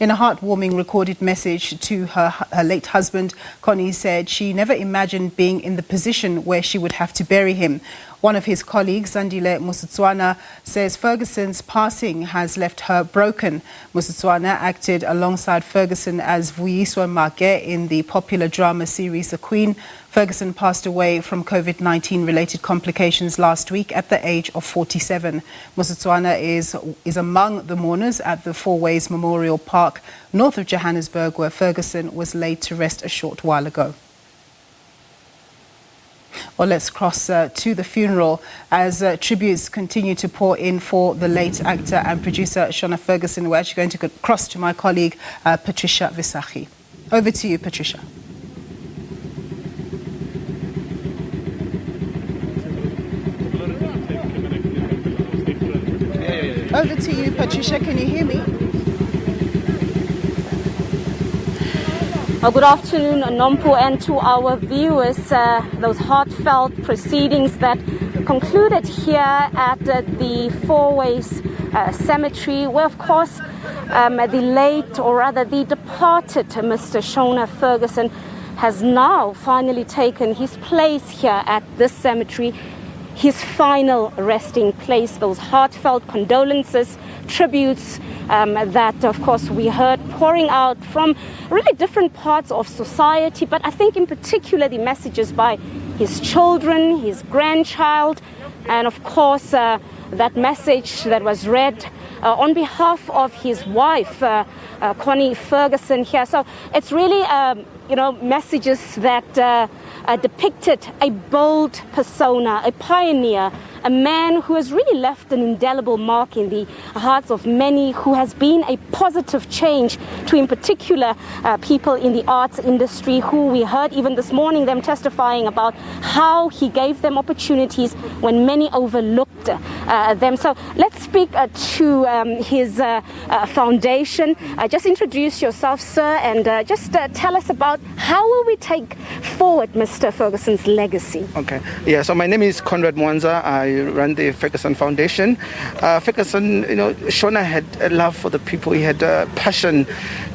In a heartwarming recorded message to her late husband, Connie said she never imagined being in the position where she would have to bury him. One of his colleagues, Zandile Musutswana, says Ferguson's passing has left her broken. Musutswana acted alongside Ferguson as Vuyiswa Make in the popular drama series The Queen. Ferguson passed away from COVID-19 related complications last week at the age of 47. Musutswana is among the mourners at the Fourways Memorial Park, north of Johannesburg, where Ferguson was laid to rest a short while ago. Well, let's cross to the funeral as tributes continue to pour in for the late actor and producer Shona Ferguson. We're actually going to cross to my colleague Patricia Visachi. Over to you, Patricia. Over to you, Patricia. Can you hear me? Good afternoon, Nompo, and to our viewers. Those heartfelt proceedings that concluded here at the Fourways Cemetery, where, of course, the late, or rather the departed Mr. Shona Ferguson has now finally taken his place here at this cemetery, his final resting place. Those heartfelt condolences, tributes that, of course, we heard pouring out from really different parts of society, but I think in particular the messages by his children, his grandchild, and of course that message that was read on behalf of his wife, Connie Ferguson here. So it's really, messages that depicted a bold persona, a pioneer, a man who has really left an indelible mark in the hearts of many, who has been a positive change to, in particular, people in the arts industry, who we heard even this morning them testifying about how he gave them opportunities when many overlooked them. So let's speak to his foundation. Just introduce yourself, sir, and just tell us about how will we take forward Mr. Ferguson's legacy. Okay. Yeah, so my name is Conrad Mwanza. I run the Ferguson Foundation. Ferguson, Shona had a love for the people. He had a passion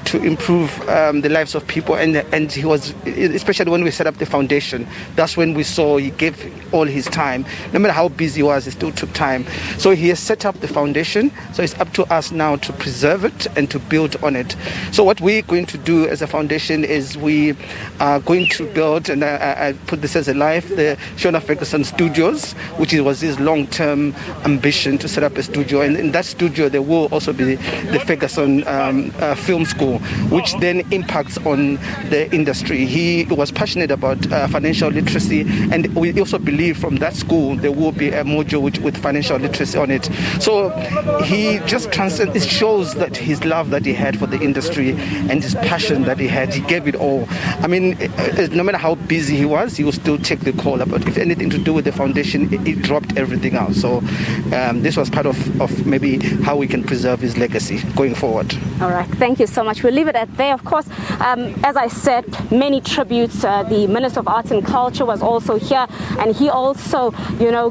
to improve the lives of people, and he was, especially when we set up the foundation, that's when we saw he gave all his time. No matter how busy he was, he still took time. So he has set up the foundation, so it's up to us now to preserve it and to build on it. So what we're going to do as a foundation is we are going to build, and I put this as a life, the Shona Ferguson Studios, which was his long-term ambition to set up a studio. And in that studio, there will also be the Ferguson Film School, which then impacts on the industry. He was passionate about financial literacy, and we also believe from that school there will be a module with financial literacy on it. So he just it shows that his love that he had for the industry and his passion that he had, he gave it all. I mean, no matter how busy he was, he would still take the call about if anything to do with the foundation, he dropped everything else. So this was part of maybe how we can preserve his legacy going forward. All right, thank you so much. We'll leave it at there. Of course, as I said, many tributes. The Minister of Arts and Culture was also here, and he also,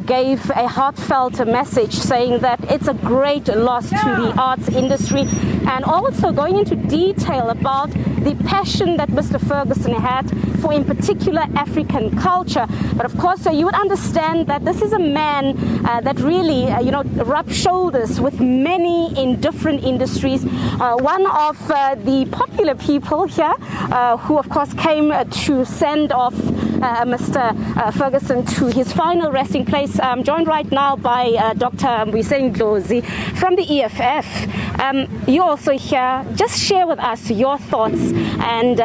gave a heartfelt message saying that it's a great loss to the arts industry, and also going into detail about the passion that Mr. Ferguson had for, in particular, African culture. But of course, you would understand that this is a man that really, rubbed shoulders with many in different industries. One of the popular people here, who of course came to send off Mr. Ferguson to his final resting place. I'm joined right now by Dr. Mbuyiseni Dlozi from the EFF. You're also here. Just share with us your thoughts and,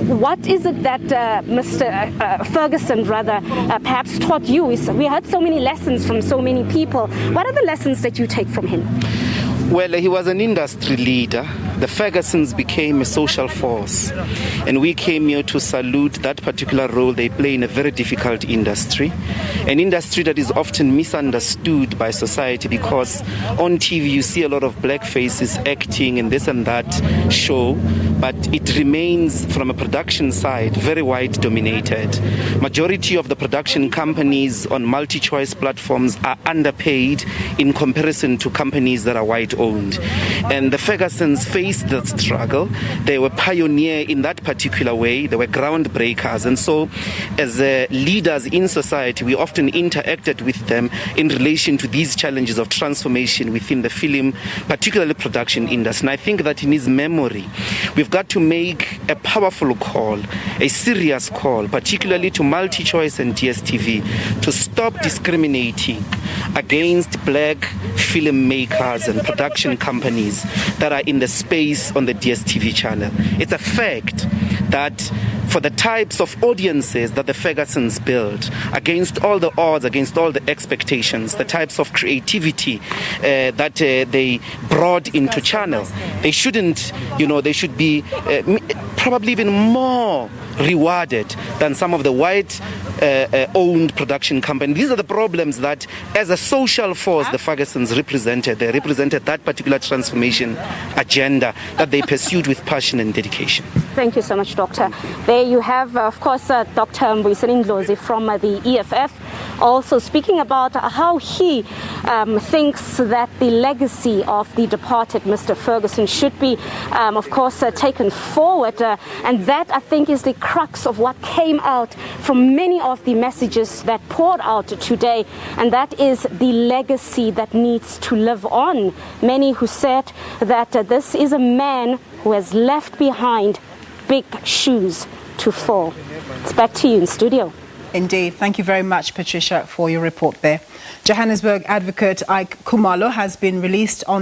what is it that Mr. Ferguson, perhaps taught you? We heard so many lessons from so many people. What are the lessons that you take from him? Well, he was an industry leader. The Fergusons became a social force, and we came here to salute that particular role they play in a very difficult industry, an industry that is often misunderstood by society because on TV you see a lot of black faces acting in this and that show, but it remains, from a production side, very white dominated. Majority of the production companies on multi-choice platforms are underpaid in comparison to companies that are white owned, and the Fergusons face faced that struggle. They were pioneer in that particular way. They were groundbreakers. And so as leaders in society, we often interacted with them in relation to these challenges of transformation within the film, particularly production industry. And I think that in his memory, we've got to make a powerful call, a serious call, particularly to MultiChoice and DSTV, to stop discriminating against black filmmakers and production companies that are in the space on the DSTV channel. It's a fact that for the types of audiences that the Fergusons built, against all the odds, against all the expectations, the types of creativity that they brought into channel, they shouldn't, they should be probably even more rewarded than some of the white owned production companies. These are the problems that, as a social force, the Fergusons represented. They represented that particular transformation agenda that they pursued with passion and dedication. Thank you so much, Doctor. There you have, of course, Dr. Mbuyiseni Ndlozi from the EFF, also speaking about how he thinks that the legacy of the departed Mr. Ferguson should be, of course, taken forward. And that, I think, is the crux of what came out from many of the messages that poured out today. And that is the legacy that needs to live on. Many who said that this is a man who has left behind big shoes to fill. It's back to you in studio. Indeed. Thank you very much, Patricia, for your report there. Johannesburg advocate Ike Khumalo has been released on